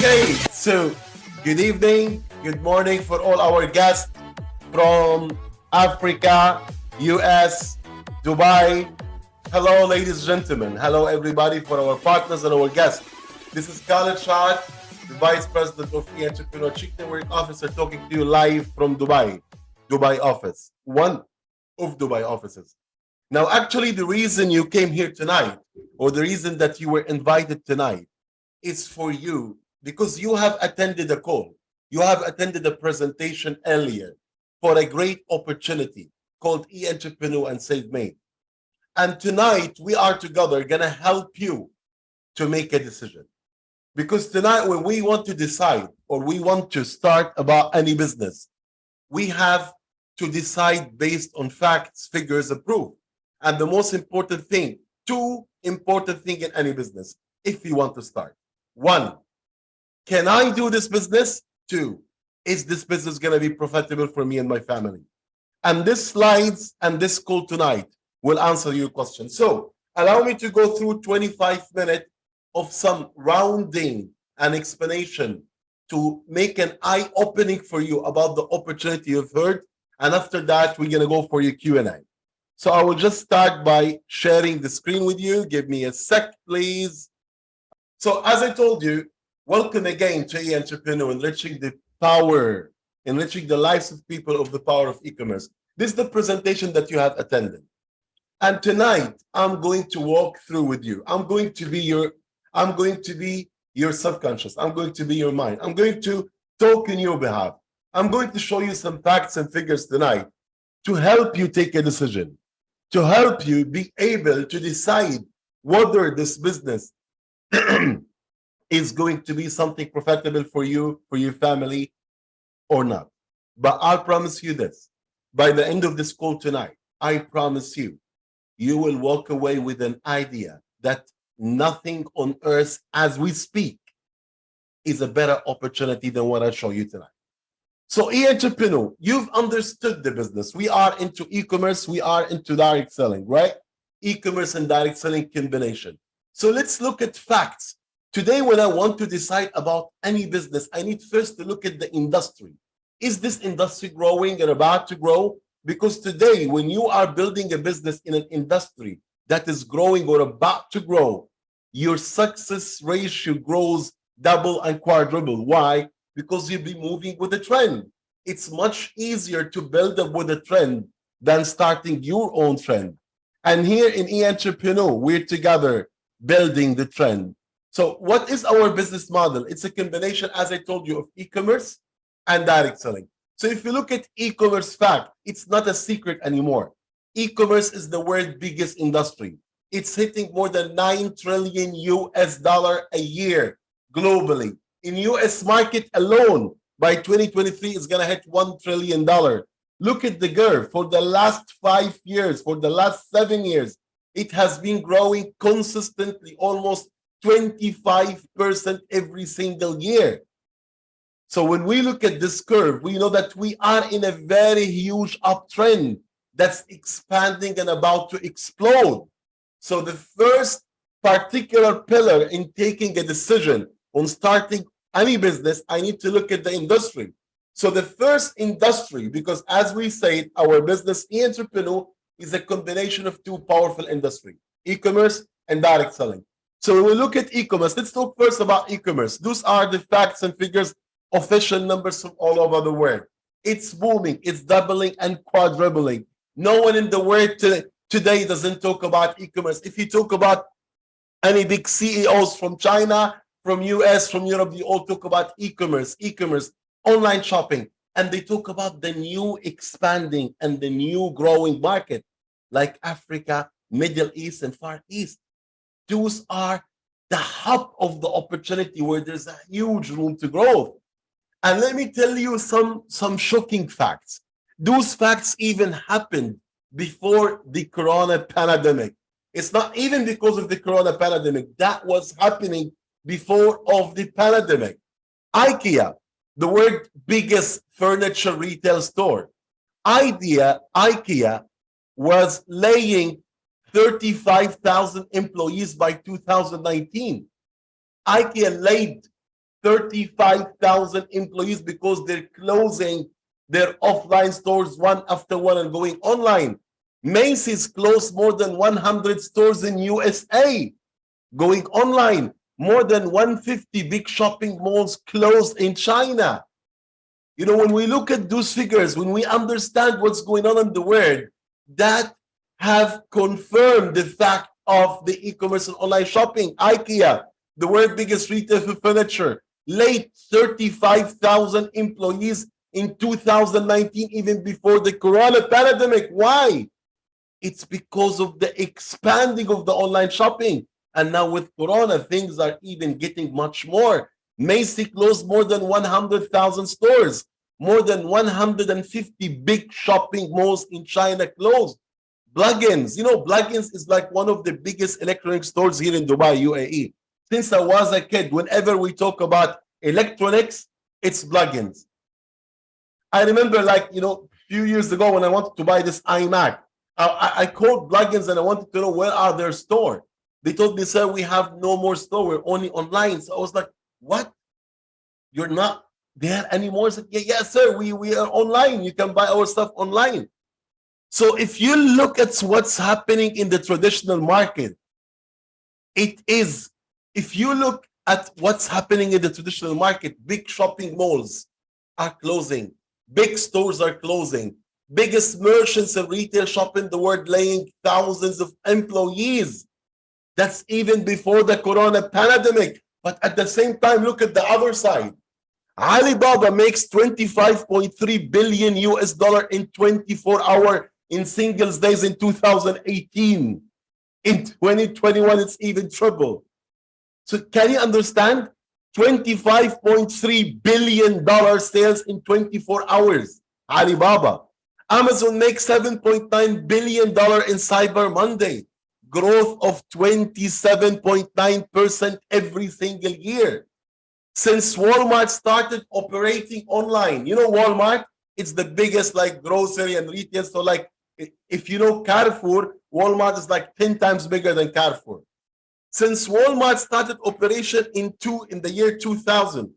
Okay, so good evening, good morning for all our guests from Africa, US, Dubai. Hello, ladies and gentlemen. Hello, everybody, for our partners and our guests. This is Khaled Shad, the Vice President of E-Entrepreneur Chief Network Officer, talking to you live from Dubai office, one of Dubai offices. Now, actually, the reason you came here tonight, or the reason that you were invited tonight, is for you because you have attended a call. You have attended a presentation earlier for a great opportunity called E-Entrepreneur and Self-Made. And tonight we are together gonna help you to make a decision. Because tonight when we want to decide or we want to start about any business, we have to decide based on facts, figures, and proof. And the most important thing, two important things in any business, if you want to start. One, can I do this business? Two, is this business going to be profitable for me and my family? And this slides and this call tonight will answer your question. So allow me to go through 25 minutes of some rounding and explanation to make an eye-opening for you about the opportunity you've heard. And after that, we're going to go for your Q&A. So I will just start by sharing the screen with you. Give me a sec, please. So as I told you, welcome again to E-Entrepreneur, enriching the power, enriching the lives of people of the power of e-commerce. This is the presentation that you have attended. And tonight, I'm going to walk through with you. I'm going to be your subconscious. I'm going to be your mind. I'm going to talk on your behalf. I'm going to show you some facts and figures tonight to help you take a decision, to help you be able to decide whether this business is going to be something profitable for you, for your family, or not. But I promise you this, by the end of this call tonight, I promise you, you will walk away with an idea that nothing on earth as we speak is a better opportunity than what I show you tonight. So E-Entrepreneur, you've understood the business. We are into e-commerce, we are into direct selling, right? E-commerce and direct selling combination. So let's look at facts. Today, when I want to decide about any business, I need first to look at the industry. Is this industry growing and about to grow? Because today, when you are building a business in an industry that is growing or about to grow, your success ratio grows double and quadruple. Why? Because you'll be moving with the trend. It's much easier to build up with a trend than starting your own trend. And here in E-Entrepreneur, we're together building the trend. So what is our business model? It's a combination, as I told you, of e-commerce and direct selling. So if you look at e-commerce fact, it's not a secret anymore. E-commerce is the world's biggest industry. It's hitting more than 9 trillion US dollar a year globally. In US market alone, by 2023, it's gonna hit $1 trillion. Look at the curve. For the last 5 years, for the last 7 years, it has been growing consistently, almost 25% every single year. So when we look at this curve, we know that we are in a very huge uptrend that's expanding and about to explode. So the first particular pillar in taking a decision on starting any business, I need to look at the industry. So the first industry, because as we said, our business E-Entrepreneur is a combination of two powerful industries, e-commerce and direct selling. So when we look at e-commerce, let's talk first about e-commerce. Those are the facts and figures, official numbers from all over the world. It's booming, it's doubling and quadrupling. No one in the world today doesn't talk about e-commerce. If you talk about any big CEOs from China, from US, from Europe, they all talk about e-commerce, online shopping, and they talk about the new expanding and the new growing market like Africa, Middle East, and Far East. Those are the hub of the opportunity where there's a huge room to grow. And let me tell you some shocking facts. Those facts even happened before the Corona pandemic. It's not even because of the Corona pandemic. That was happening before of the pandemic. IKEA, the world's biggest furniture retail store. IKEA was laying 35,000 employees by 2019. IKEA laid 35,000 employees because they're closing their offline stores one after one and going online. Macy's closed more than 100 stores in USA, going online. More than 150 big shopping malls closed in China. You know, when we look at those figures, when we understand what's going on in the world, that have confirmed the fact of the e-commerce and online shopping. IKEA, the world's biggest retailer for furniture, laid 35,000 employees in 2019, even before the corona pandemic. Why? It's because of the expanding of the online shopping. And now with corona, things are even getting much more. Macy's closed more than 100,000 stores. More than 150 big shopping malls in China closed. Bloggins, you know, Bloggins is like one of the biggest electronic stores here in Dubai, UAE. Since I was a kid, whenever we talk about electronics, it's Bloggins. I remember, like, you know, a few years ago when I wanted to buy this iMac, I called Bloggins and I wanted to know where are their store. They told me, sir, we have no more store. We're only online. So I was like, what? You're not there anymore? I said, yeah, yes, sir. We are online. You can buy our stuff online. So if you look at what's happening in the traditional market, it is, if you look at what's happening in the traditional market, big shopping malls are closing, big stores are closing, biggest merchants and retail shop in the world laying thousands of employees. That's even before the corona pandemic. But at the same time, look at the other side. Alibaba makes 25.3 billion US dollar in 24-hour in singles days in 2018. In 2021, it's even triple. So can you understand? $25.3 billion sales in 24 hours. Alibaba. Amazon makes $7.9 billion in Cyber Monday. Growth of 27.9% every single year. Since Walmart started operating online, you know Walmart, it's the biggest like grocery and retail. So like if you know Carrefour, Walmart is like 10 times bigger than Carrefour. Since Walmart started operation in the year 2000,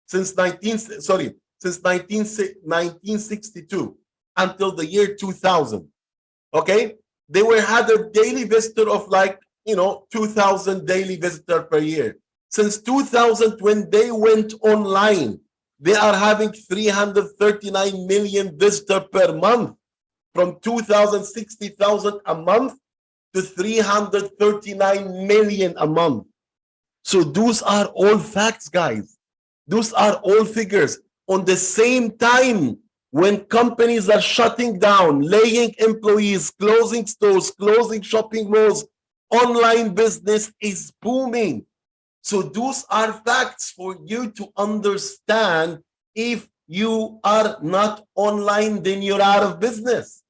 since 1962 until the year 2000, okay, they had a daily visitor of like, you know, 2,000 daily visitor per year. Since 2000, when they went online, they are having 339 million visitors per month, from 2,060,000 a month to 339 million a month. So those are all facts, guys. Those are all figures. On the same time, when companies are shutting down, laying employees, closing stores, closing shopping malls, online business is booming. So those are facts for you to understand. If you are not online, then you're out of business.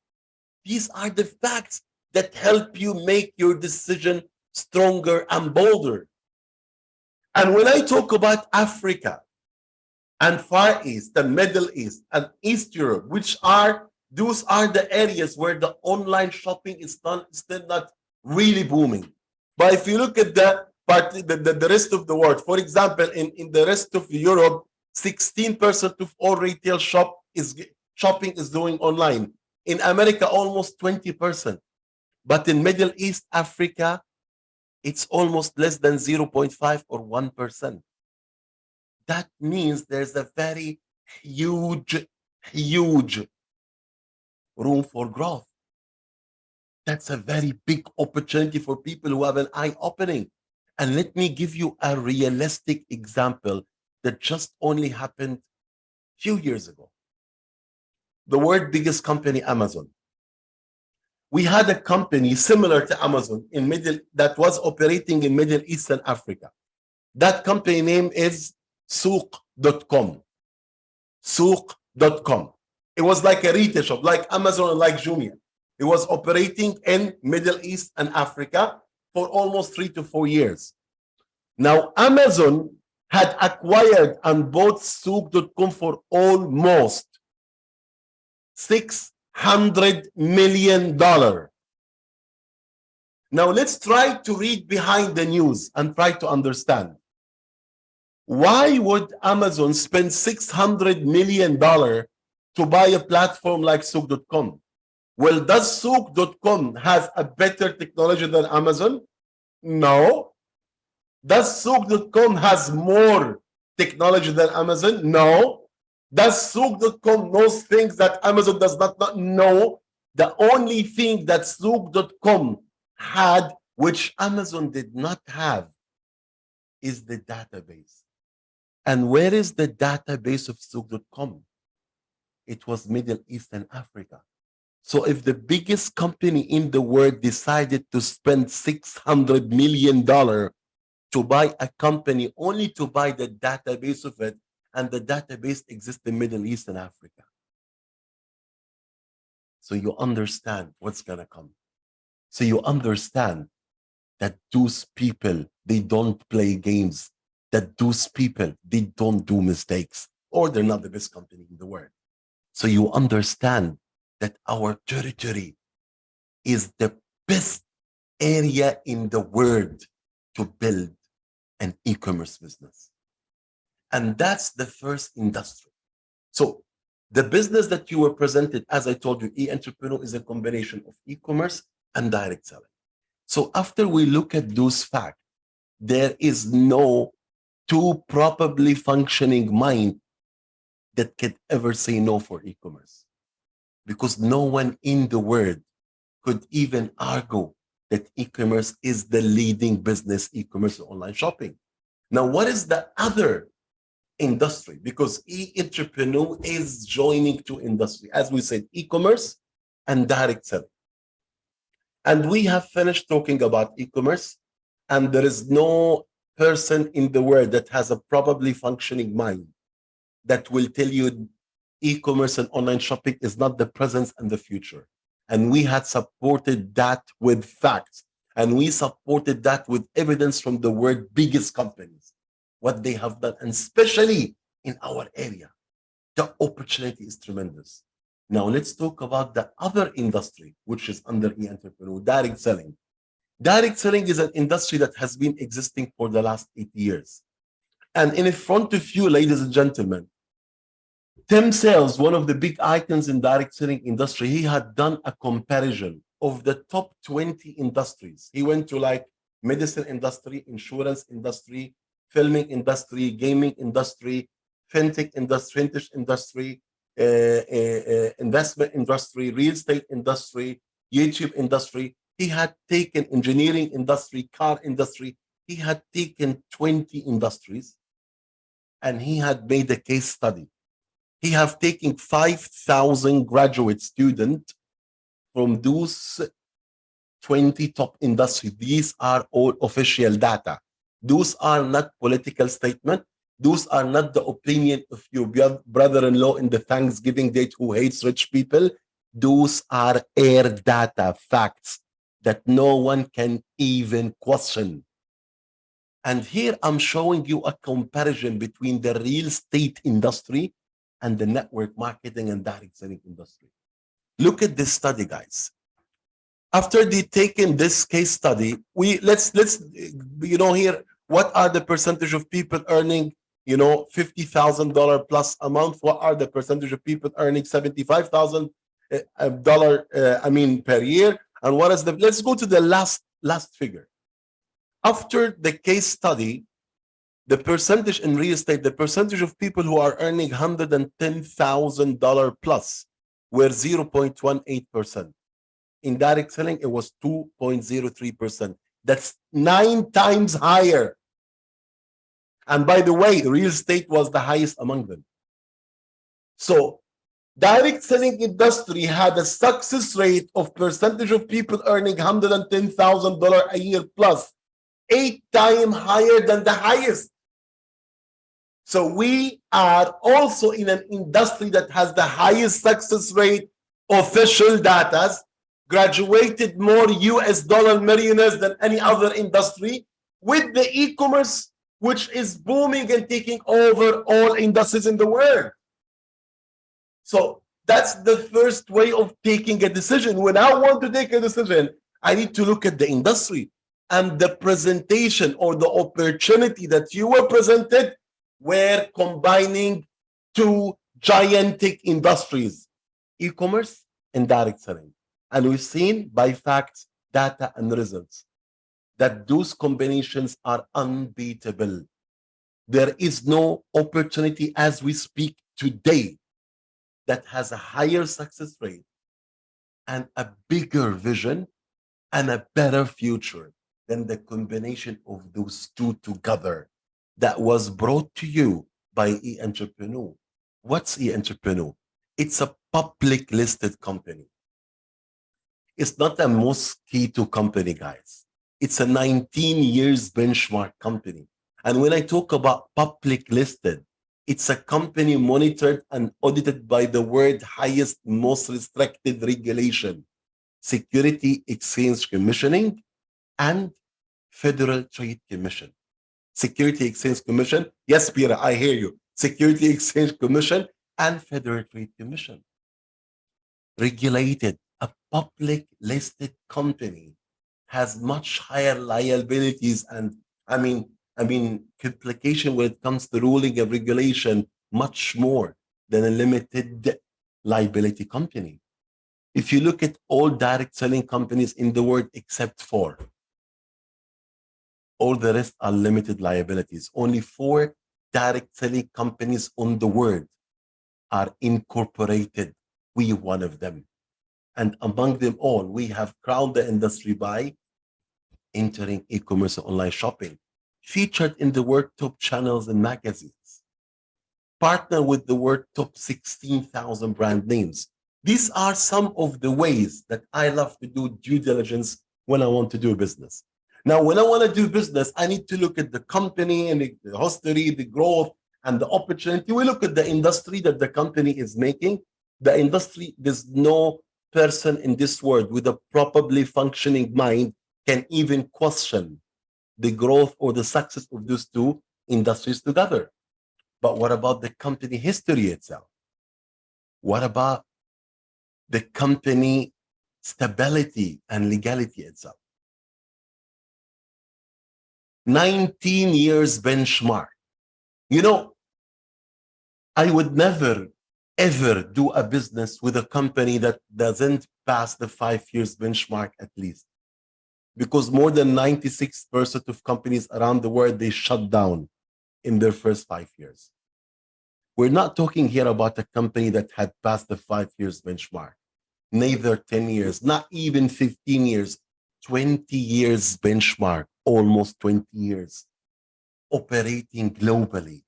These are the facts that help you make your decision stronger and bolder. And when I talk about Africa and Far East and Middle East and East Europe, those are the areas where the online shopping is still not really booming. But if you look at the rest of the world, for example, in the rest of Europe, 16% of all retail shopping is doing online. In America, almost 20%. But in Middle East, Africa, it's almost less than 0.5 or 1%. That means there's a very huge room for growth. That's a very big opportunity for people who have an eye opening. And let me give you a realistic example that just only happened a few years ago. The world's biggest company, Amazon. We had a company similar to Amazon that was operating in Middle East and Africa. That company name is Souq.com. Souq.com. It was like a retail shop, like Amazon and like Jumia. It was operating in Middle East and Africa for almost 3 to 4 years. Now, Amazon had acquired and bought Souq.com for almost $600 million. Now, let's try to read behind the news and try to understand. Why would Amazon spend $600 million to buy a platform like Souk.com? Well, does Souk.com has a better technology than Amazon? No. Does Souk.com has more technology than Amazon? No. Does Souk.com knows things that Amazon does not know? The only thing that Souk.com had, which Amazon did not have, is the database. And where is the database of Souk.com? It was Middle East and Africa. So if the biggest company in the world decided to spend $600 million to buy a company only to buy the database of it, and the database exists in Middle East and Africa. So you understand what's going to come. So you understand that those people, they don't play games, that those people, they don't do mistakes, or they're not the best company in the world. So you understand that our territory is the best area in the world to build an e-commerce business. And that's the first industry. So the business that you were presented, as I told you, e-entrepreneur is a combination of e-commerce and direct selling. So after we look at those facts, there is no two properly functioning mind that could ever say no for e-commerce, because no one in the world could even argue that e-commerce is the leading business, e-commerce and online shopping. Now, what is the other industry? Because e-entrepreneur is joining two industry, as we said, e-commerce and direct selling. And we have finished talking about e-commerce, and there is no person in the world that has a properly functioning mind that will tell you e-commerce and online shopping is not the present and the future. And we had supported that with facts, and we supported that with evidence from the world's biggest companies, what they have done, and especially in our area. The opportunity is tremendous. Now let's talk about the other industry, which is under e-entrepreneur, direct selling. Direct selling is an industry that has been existing for the last 8 years. And in front of you, ladies and gentlemen, Tim Sales, one of the big icons in direct selling industry, he had done a comparison of the top 20 industries. He went to like medicine industry, insurance industry, filming industry, gaming industry, fintech industry, investment industry, real estate industry, YouTube industry. He had taken engineering industry, car industry. He had taken 20 industries, and he had made a case study. He have taken 5,000 graduate students from those 20 top industries. These are all official data. Those are not political statement. Those are not the opinion of your brother-in-law in the Thanksgiving date who hates rich people. Those are air data, facts that no one can even question. And here I'm showing you a comparison between the real estate industry and the network marketing and direct selling industry. Look at this study, guys. After they taken this case study, let's here, what are the percentage of people earning $50,000 plus a month? What are the percentage of people earning $75,000 per year? And what is the, let's go to the last figure. After the case study, the percentage in real estate, the percentage of people who are earning $110,000 plus were 0.18%. In direct selling, it was 2.03%. That's 9 times higher. And by the way, real estate was the highest among them. So direct selling industry had a success rate of percentage of people earning $110,000 a year plus, 8 times higher than the highest. So we are also in an industry that has the highest success rate, official data, graduated more US dollar millionaires than any other industry, with the e-commerce, which is booming and taking over all industries in the world. So that's the first way of taking a decision. When I want to take a decision, I need to look at the industry, and the presentation or the opportunity that you were presented We're combining two gigantic industries, e-commerce and direct selling. And we've seen by facts, data, and results that those combinations are unbeatable. There is no opportunity as we speak today that has a higher success rate and a bigger vision and a better future than the combination of those two together that was brought to you by e-entrepreneur. What's e-entrepreneur? It's a public listed company. It's not a mosquito company, guys. It's a 19 years benchmark company. And when I talk about public listed, it's a company monitored and audited by the world highest, most restricted regulation, Security Exchange Commissioning and Federal Trade Commission. Security Exchange Commission, yes, Pira, I hear you. Security Exchange Commission and Federal Trade Commission. Regulated, a public listed company has much higher liabilities and complication when it comes to ruling and regulation, much more than a limited liability company. If you look at all direct selling companies in the world except 4, all the rest are limited liabilities. Only 4 direct selling companies on the world are incorporated. We one of them. And among them all, we have crowned the industry by entering e-commerce and online shopping, featured in the world top channels and magazines, partner with the world top 16,000 brand names. These are some of the ways that I love to do due diligence when I want to do business. Now, when I want to do business, I need to look at the company and the history, the growth, and the opportunity. We look at the industry that the company is making. The industry, there's no person in this world with a properly functioning mind can even question the growth or the success of those two industries together. But what about the company history itself? What about the company stability and legality itself? 19 years benchmark. You know, I would never, ever do a business with a company that doesn't pass the 5 years benchmark at least. Because more than 96% of companies around the world, they shut down in their first 5 years. We're not talking here about a company that had passed the 5 years benchmark, neither 10 years, not even 15 years, 20 years benchmark, almost 20 years, operating globally.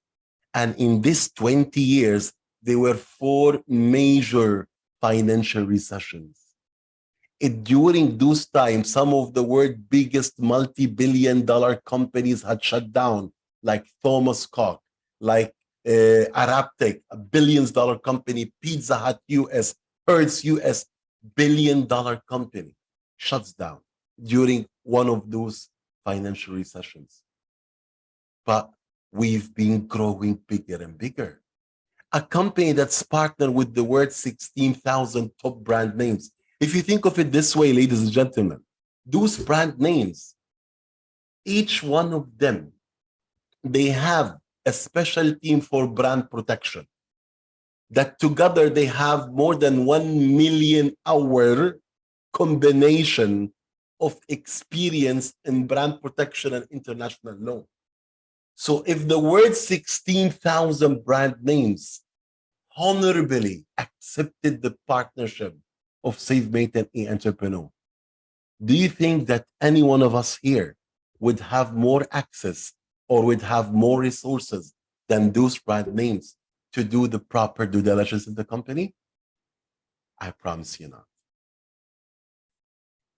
And in this 20 years, there were 4 major financial recessions. During those times, some of the world's biggest multi-billion-dollar companies had shut down, like Thomas Cook, like Arabtech, a billions-dollar company, Pizza Hut US, Hertz US, billion-dollar company, shuts down during one of those financial recessions. But we've been growing bigger and bigger. A company that's partnered with the world's 16,000 top brand names. If you think of it this way, ladies and gentlemen, those brand names, each one of them, they have a special team for brand protection. That together they have more than 1 million hour combination of experience in brand protection and international law. So if the word 16,000 brand names honorably accepted the partnership of SafeMate and e-Entrepreneur, do you think that any one of us here would have more access or would have more resources than those brand names to do the proper due diligence in the company? I promise you not.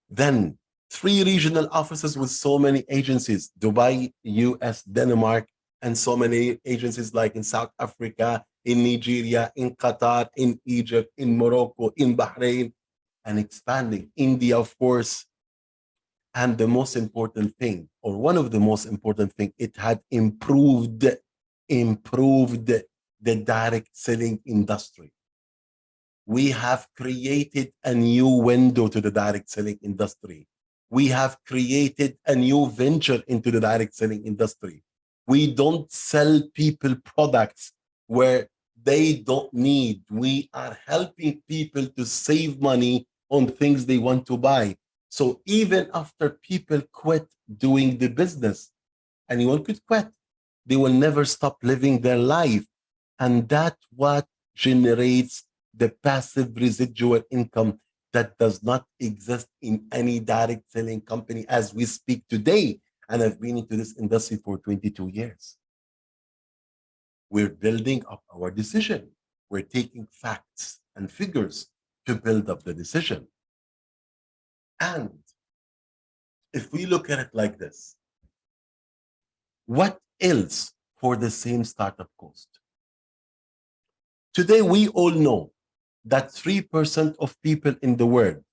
Then 3 regional offices with so many agencies, Dubai, US, Denmark, and so many agencies like in South Africa, in Nigeria, in Qatar, in Egypt, in Morocco, in Bahrain, and expanding. India, of course. And the most important thing, or one of the most important thing, it had improved the direct selling industry. We have created a new window to the direct selling industry. We have created a new venture into the direct selling industry. We don't sell people products where they don't need. We are helping people to save money on things they want to buy. So even after people quit doing the business, anyone could quit, they will never stop living their life. And that's what generates the passive residual income that does not exist in any direct selling company as we speak today. And I've been into this industry for 22 years. We're building up our decision. We're taking facts and figures to build up the decision. And if we look at it like this, what else for the same startup cost? Today, we all know that 3% of people in the world,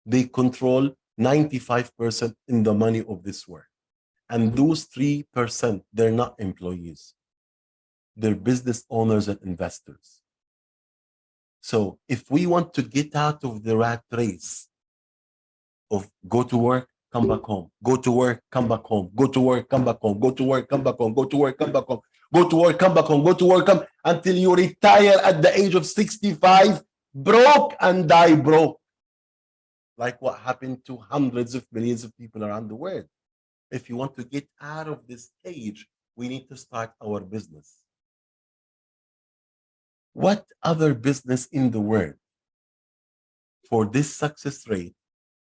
they control 95% in the money of this world. And those 3%, they're not employees. They're business owners and investors. So if we want to get out of the rat race of go to work, come back home, go to work, come back home, go to work, come back home, go to work, come back home, go to work, come back home, go to work, come back home, go to work, come until you retire at the age of 65, broke and die broke. Like what happened to hundreds of millions of people around the world. If you want to get out of this stage, we need to start our business. What other business in the world for this success rate,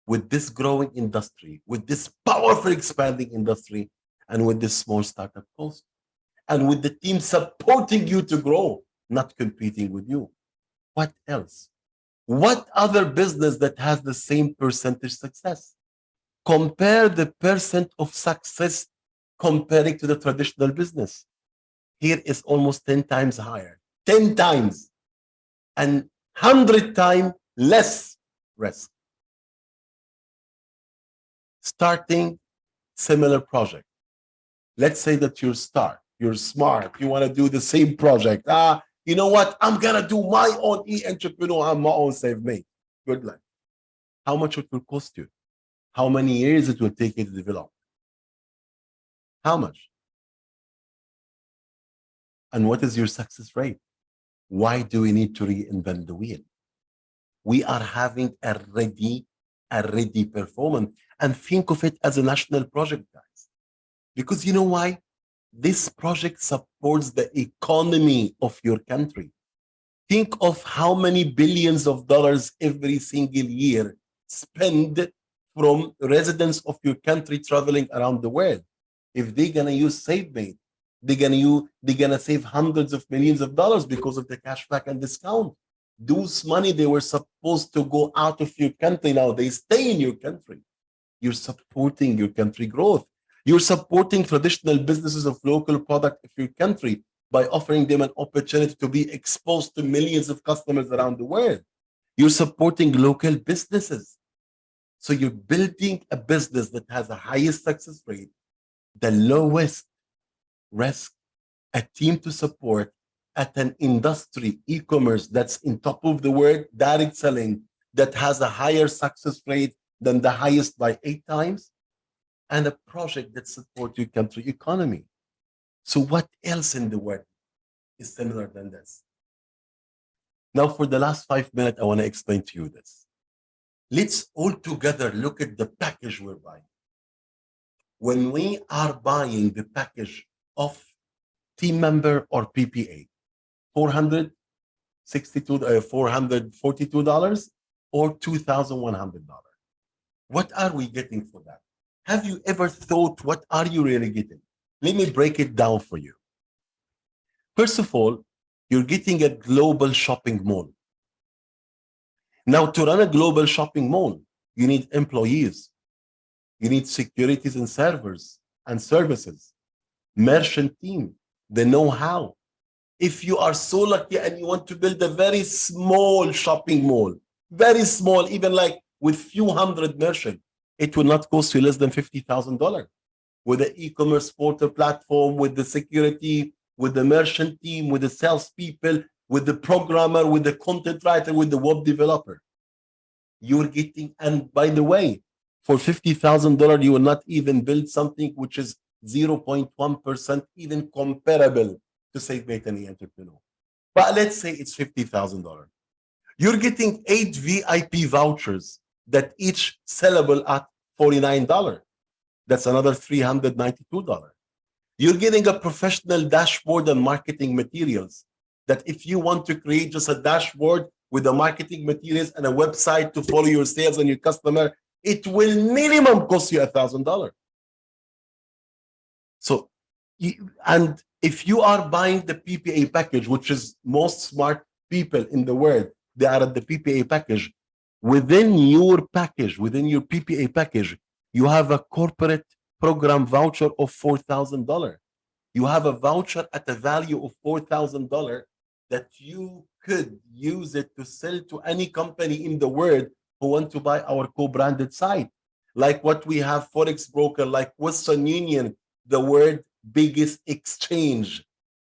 with this growing industry, with this powerful expanding industry, and with this small startup cost, and with the team supporting you to grow, not competing with you? What else? What other business that has the same percentage success? Compare the percent of success comparing to the traditional business. Here is almost 10 times higher, 10 times, and 100 times less risk. Starting similar project. Let's say that you're smart, you want to do the same project. You know what? I'm going to do my own e-entrepreneur, I'm my own self-made. Good luck. How much it will cost you? How many years it will take you to develop? How much? And what is your success rate? Why do we need to reinvent the wheel? We are having a ready performance. And think of it as a national project, guys. Because you know why? This project supports the economy of your country. Think of how many billions of dollars every single year spent from residents of your country traveling around the world. If they're gonna use SafeMate, they're gonna save hundreds of millions of dollars because of the cashback and discount. Those money, they were supposed to go out of your country. Now they stay in your country. You're supporting your country growth. You're supporting traditional businesses of local product of your country by offering them an opportunity to be exposed to millions of customers around the world. You're supporting local businesses. So you're building a business that has the highest success rate, the lowest risk, a team to support at an industry, e-commerce, that's in top of the world, direct selling, that has a higher success rate than the highest by 8 times, and a project that supports your country economy. So what else in the world is similar than this? Now, for the last 5 minutes, I want to explain to you this. Let's all together look at the package we're buying. When we are buying the package of team member or PPA, $442 or $2,100. What are we getting for that? Have you ever thought, what are you really getting? Let me break it down for you. First of all, you're getting a global shopping mall. Now, to run a global shopping mall, you need employees. You need securities and servers and services, merchant team, the know-how. If you are so lucky and you want to build a very small shopping mall, very small, even like with few hundred merchants, it will not cost you less than $50,000. With the e-commerce portal platform, with the security, with the merchant team, with the salespeople, with the programmer, with the content writer, with the web developer. You're getting, and by the way, for $50,000, you will not even build something which is 0.1%, even comparable to Save Mate Any Entrepreneur. But let's say it's $50,000. You're getting 8 VIP vouchers that each sellable at $49. That's another $392. You're getting a professional dashboard and marketing materials that if you want to create just a dashboard with the marketing materials and a website to follow your sales and your customer, it will minimum cost you $1,000. So, and if you are buying the PPA package, which is most smart people in the world, they are at the PPA package. Within your package, within your PPA package, you have a corporate program voucher of $4,000. You have a voucher at a value of $4,000 that you could use it to sell to any company in the world who want to buy our co-branded site. Like what we have Forex broker, like Western Union, the world biggest exchange.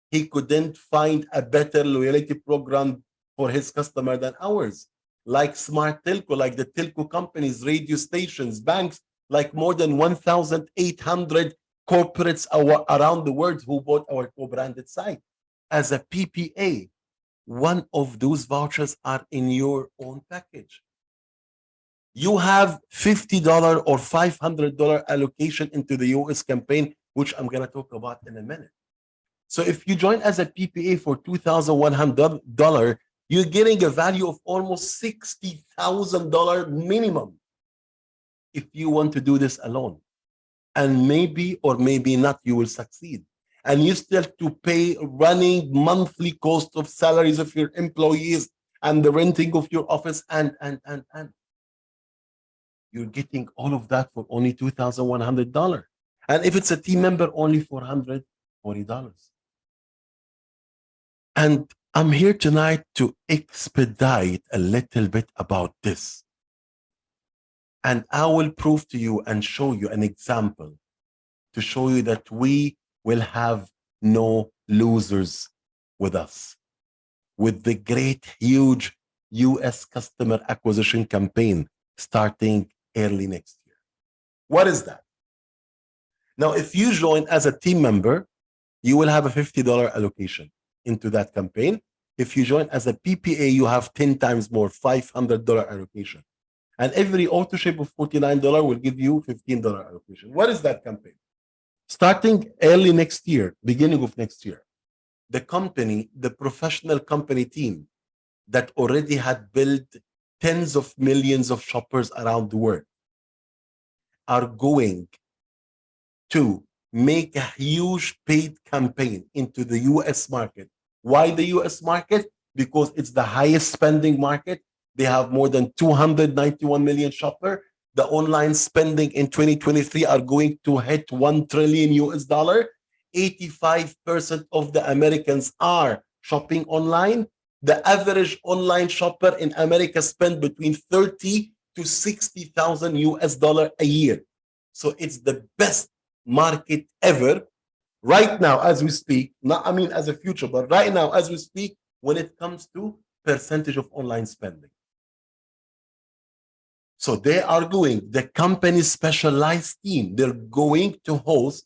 He couldn't find a better loyalty program for his customer than ours. Like Smart Telco, like the telco companies, radio stations, banks, like more than 1,800 corporates around the world who bought our co-branded site. As a PPA, one of those vouchers are in your own package. You have $50 or $500 allocation into the US campaign, which I'm going to talk about in a minute. So if you join as a PPA for $2,100, you're getting a value of almost $60,000 minimum if you want to do this alone. And maybe or maybe not, you will succeed. And you still have to pay running monthly cost of salaries of your employees and the renting of your office and. You're getting all of that for only $2,100. And if it's a team member, only $440. And I'm here tonight to expedite a little bit about this. And I will prove to you and show you an example to show you that we will have no losers with us. With the great, huge US customer acquisition campaign starting early next year. What is that? Now, if you join as a team member, you will have a $50 allocation into that campaign. If you join as a PPA, you have 10 times more, $500 allocation. And every auto ship of $49 will give you $15 allocation. What is that campaign? Starting early next year, beginning of next year, the company, the professional company team that already had built tens of millions of shoppers around the world are going to make a huge paid campaign into the US market. Why the US market? Because it's the highest spending market. They have more than 291 million shoppers. The online spending in 2023 are going to hit 1 trillion US dollar. 85% of the Americans are shopping online. The average online shopper in America spend between 30 to 60,000 US dollar a year. So it's the best market ever right now as we speak, not I mean as a future, but right now as we speak, when it comes to percentage of online spending. So they are going, the company's specialized team, they're going to host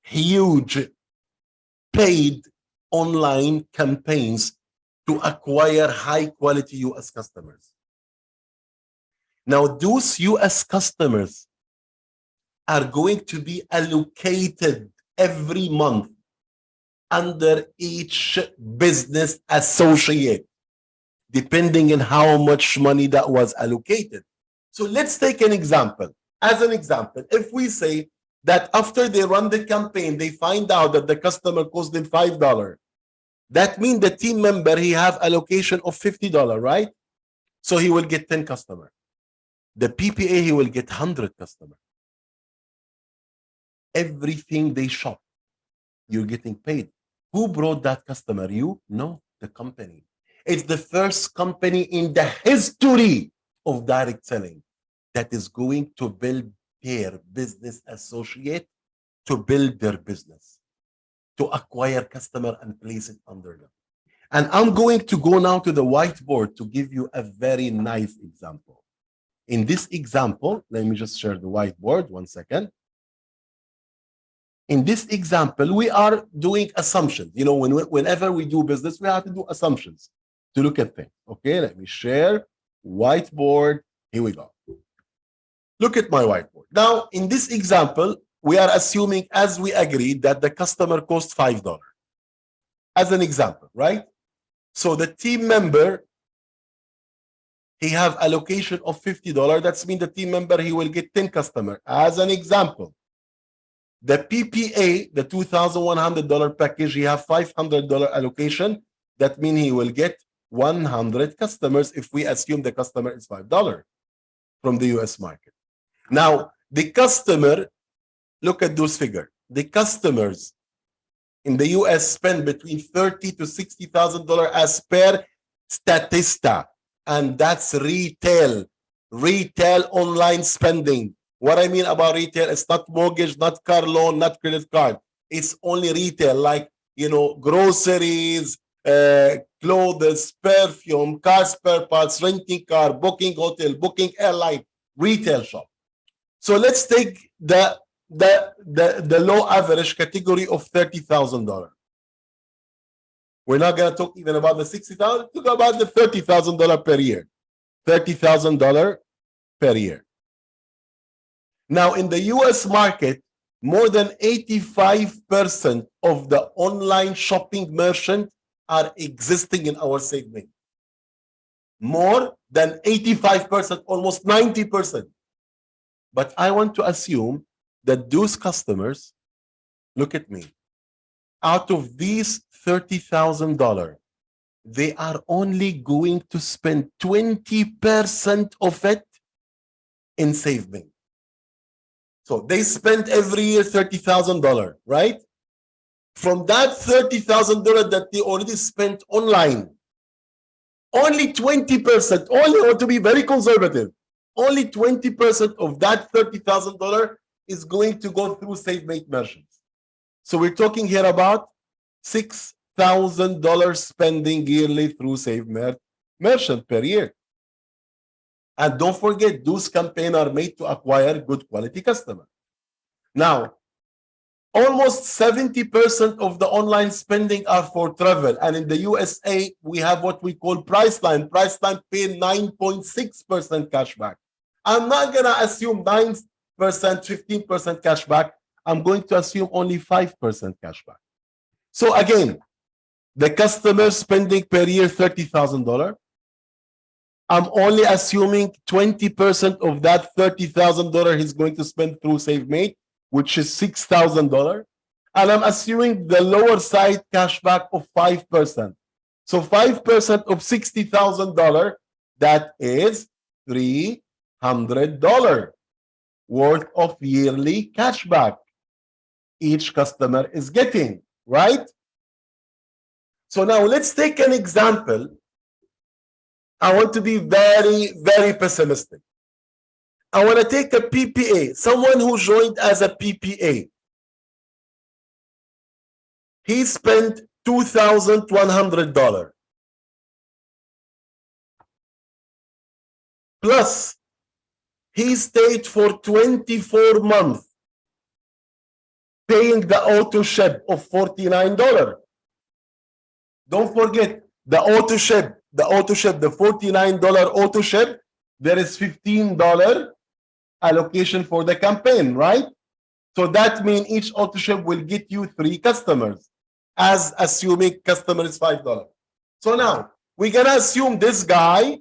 huge paid online campaigns to acquire high quality US customers. Now, those US customers are going to be allocated every month under each business associate, depending on how much money that was allocated. So let's take an example. As an example, if we say that after they run the campaign, they find out that the customer cost them $5, that means the team member, he have allocation of $50, right? So he will get 10 customers. The PPA, he will get 100 customers. Everything they shop, you're getting paid. Who brought that customer? You? No, the company. It's the first company in the history of direct selling that is going to build their business associate to build their business, to acquire customer and place it under them. And I'm going to go now to the whiteboard to give you a very nice example. In this example, let me just share the whiteboard, 1 second. In this example, we are doing assumptions. You know, whenever we do business, we have to do assumptions to look at things. Okay, let me share whiteboard. Here we go. Look at my whiteboard. Now, in this example, we are assuming, as we agreed, that the customer costs $5. As an example, right? So the team member, he have allocation of $50. That's mean the team member, he will get 10 customers. As an example, the PPA, the $2,100 package, he have $500 allocation. That means he will get 100 customers if we assume the customer is $5 from the US market. Now, the customer, look at those figures. The customers in the US spend between $30,000 to $60,000 as per Statista. And that's retail online spending. What I mean about retail, it's not mortgage, not car loan, not credit card. It's only retail, like, you know, groceries, clothes, perfume, car spare parts, renting car, booking hotel, booking airline, retail shop. So let's take the low average category of $30,000. We're not going to talk even about the $60,000. Talk about the $30,000 per year. $30,000 per year. Now, in the US market, more than 85% of the online shopping merchants are existing in our segment. More than 85%, almost 90%. But I want to assume that those customers, look at me, out of these $30,000, they are only going to spend 20% of it in SaveMate. So they spend every year $30,000, right? From that $30,000 that they already spent online, only 20%, only, or to be very conservative, only 20% of that $30,000 is going to go through SaveMate merchants. So we're talking here about $6,000 spending yearly through SaveMate merchant per year. And don't forget, those campaigns are made to acquire good quality customers. Now, almost 70% of the online spending are for travel. And in the USA, we have what we call Priceline. Priceline pay 9.6% cashback. I'm not going to assume 9%, 15% cashback. I'm going to assume only 5% cashback. So again, the customer spending per year $30,000. I'm only assuming 20% of that $30,000 he's going to spend through SaveMate, which is $6,000. And I'm assuming the lower side cashback of 5%. So 5% of $60,000, that is $300 worth of yearly cashback each customer is getting, right? So now let's take an example. I want to be very, very pessimistic. I want to take a PPA, someone who joined as a PPA. He spent $2,100. Plus, he stayed for 24 months, paying the auto ship of $49. Don't forget, the auto ship, the $49 auto ship, there is $15 allocation for the campaign, right? So that means each auto ship will get you 3 customers, as assuming customer is $5. So now we're gonna assume this guy,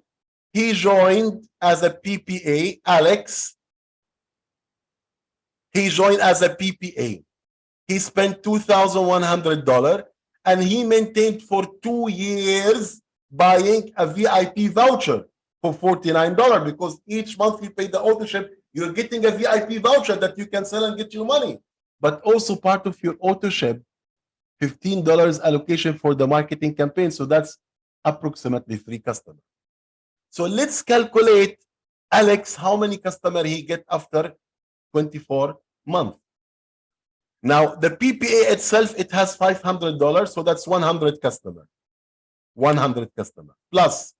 he joined as a PPA, Alex. He joined as a PPA. He spent $2,100 and he maintained for 2 years buying a VIP voucher for $49, because each month you pay the auto ship, you're getting a VIP voucher that you can sell and get your money. But also part of your auto ship, $15 allocation for the marketing campaign. So that's approximately 3 customers. So let's calculate Alex, how many customers he get after 24 months. Now, the PPA itself, it has $500, so that's 100 customers. 100 customers. Plus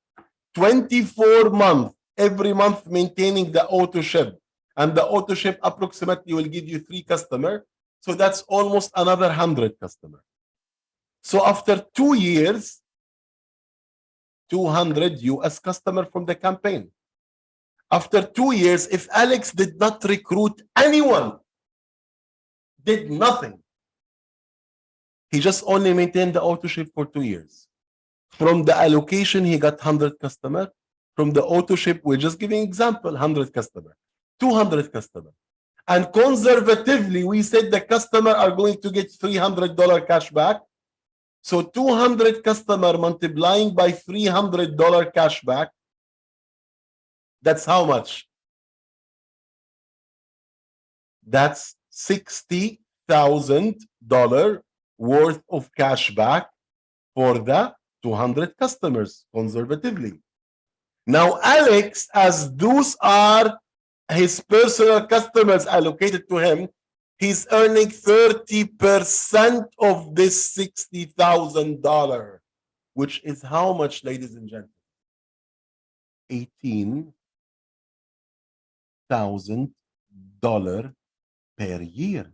24 months, every month maintaining the auto ship. And the auto ship approximately will give you 3 customers. So that's almost another 100 customers. So after 2 years, 200 US customer from the campaign. After 2 years, if Alex did not recruit anyone, did nothing, he just only maintained the auto ship for 2 years. From the allocation, he got 100 customer. From the auto ship, we're just giving example, 100 customer, 200 customer. And conservatively, we said the customer are going to get $300 cash back. So 200 customer multiplying by $300 cash back, that's how much? That's $60,000 worth of cash back for the 200 customers, conservatively. Now, Alex, as those are his personal customers allocated to him, he's earning 30% of this $60,000, which is how much, ladies and gentlemen? $18,000 per year.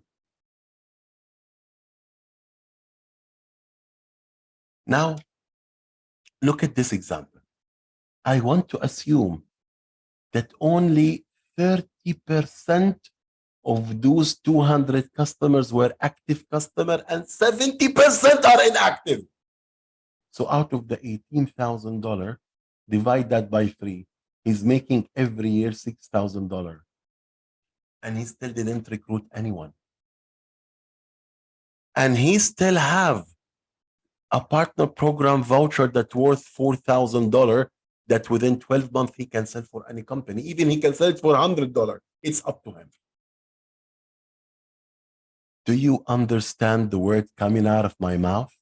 Now, look at this example. I want to assume that only 30% of those 200 customers were active customer and 70% are inactive. So out of the $18,000, divide that by 3, he's making every year $6,000. And he still didn't recruit anyone. And he still have a partner program voucher that's worth $4,000 that within 12 months he can sell for any company. Even he can sell it for $100. It's up to him. Do you understand the word coming out of my mouth?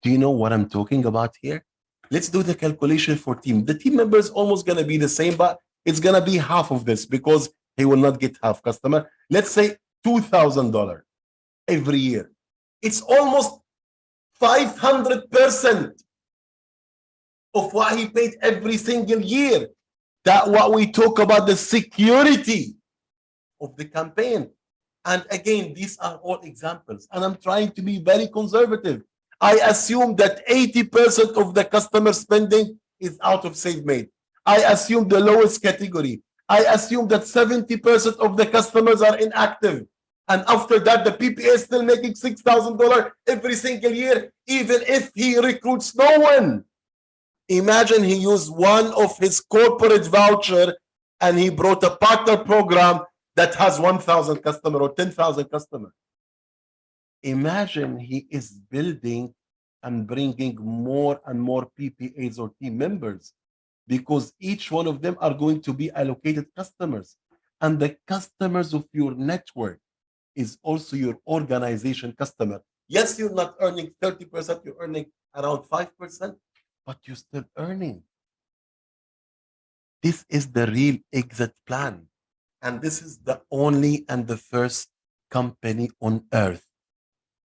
Do you know what I'm talking about here? Let's do the calculation for team. The team member is almost going to be the same, but it's going to be half of this because he will not get half customer. Let's say $2,000 every year. It's almost 500% of what he paid every single year. That what we talk about, the security of the campaign. And again, these are all examples. And I'm trying to be very conservative. I assume that 80% of the customer spending is out of SafeMade. I assume the lowest category. I assume that 70% of the customers are inactive. And after that, the PPA is still making $6,000 every single year, even if he recruits no one. Imagine he used one of his corporate voucher and he brought a partner program that has 1,000 customers or 10,000 customers. Imagine he is building and bringing more and more PPAs or team members, because each one of them are going to be allocated customers. And the customers of your network is also your organization customer. Yes, you're not earning 30%, you're earning around 5%, but you're still earning. This is the real exit plan. And this is the only and the first company on earth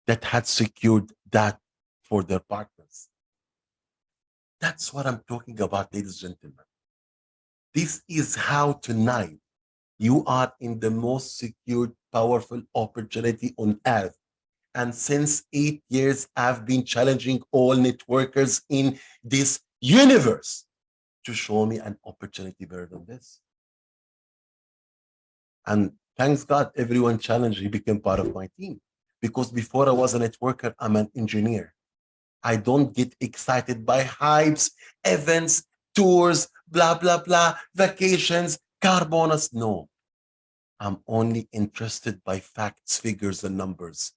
that had secured that for their partners. That's what I'm talking about, ladies and gentlemen. This is how tonight you are in the most secured, powerful opportunity on earth. And since 8 years, I've been challenging all networkers in this universe to show me an opportunity better than this. And thanks God, everyone challenged, he became part of my team. Because before I was a networker, I'm an engineer. I don't get excited by hypes, events, tours, blah, blah, blah, vacations, car bonus. No, I'm only interested by facts, figures, and numbers.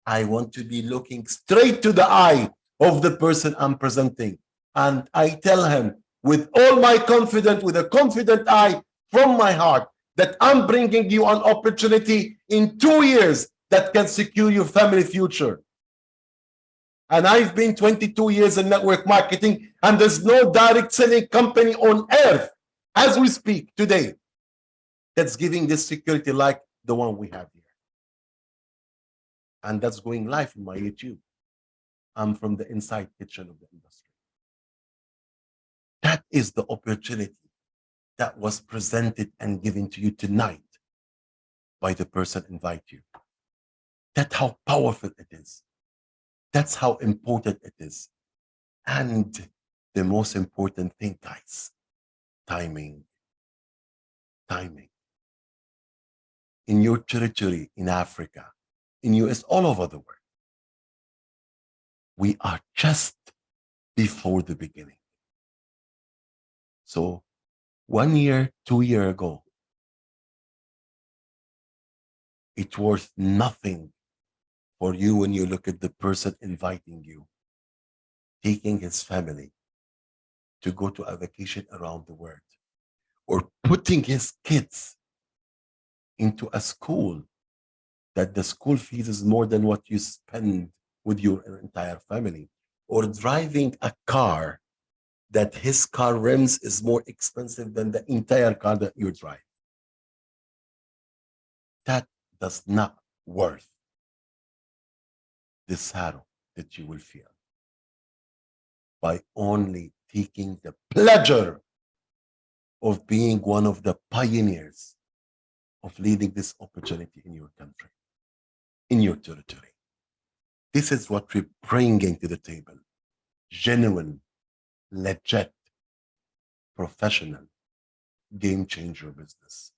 I want to be looking straight to the eye of the person I'm presenting. And I tell him with all my confidence, with a confident eye from my heart, that I'm bringing you an opportunity in 2 years that can secure your family future. And I've been 22 years in network marketing, and there's no direct selling company on earth as we speak today that's giving this security like the one we have here. And that's going live in my YouTube. I'm from the inside kitchen of the industry. That is the opportunity that was presented and given to you tonight. by the person invite you. That's how powerful it is. That's how important it is. And the most important thing, guys, timing. Timing. In your territory, in Africa, in US, all over the world, we are just before the beginning. So 1 year, 2 years ago, it's worth nothing for you when you look at the person inviting you, taking his family to go to a vacation around the world, or putting his kids into a school that the school fees is more than what you spend with your entire family, or driving a car that his car rims is more expensive than the entire car that you drive. That does not worth the sorrow that you will feel by only taking the pleasure of being one of the pioneers of leading this opportunity in your country, in your territory. This is what we're bringing to the table. Genuine, legit, professional, game changer business.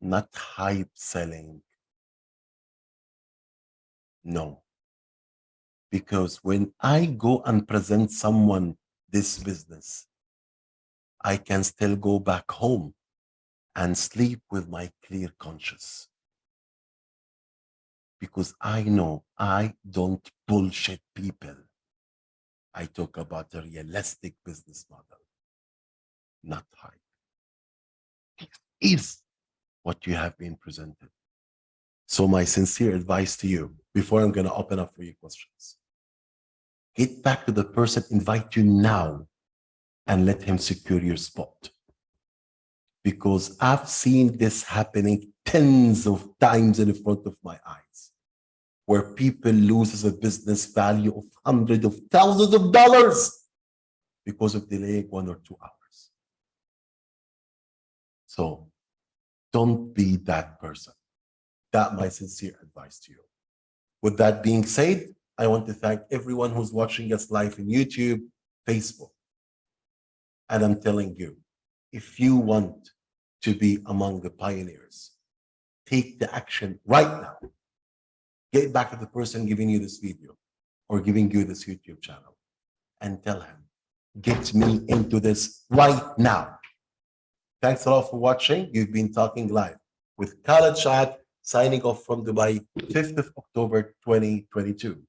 Not hype selling. No. Because when I go and present someone this business, I can still go back home and sleep with my clear conscience. Because I know I don't bullshit people. I talk about a realistic business model, not hype. Is what you have been presented. So my sincere advice to you, before I'm going to open up for your questions, get back to the person, invite you now, and let him secure your spot. Because I've seen this happening tens of times in front of my eyes, where people lose a business value of hundreds of thousands of dollars because of delaying 1 or 2 hours. So don't be that person. That's my sincere advice to you. With that being said, I want to thank everyone who's watching us live on YouTube, Facebook. And I'm telling you, if you want to be among the pioneers, take the action right now. Get back to the person giving you this video or giving you this YouTube channel and tell him, get me into this right now. Thanks a lot for watching. You've been talking live with Khaled Shad, signing off from Dubai, 5th of October, 2022.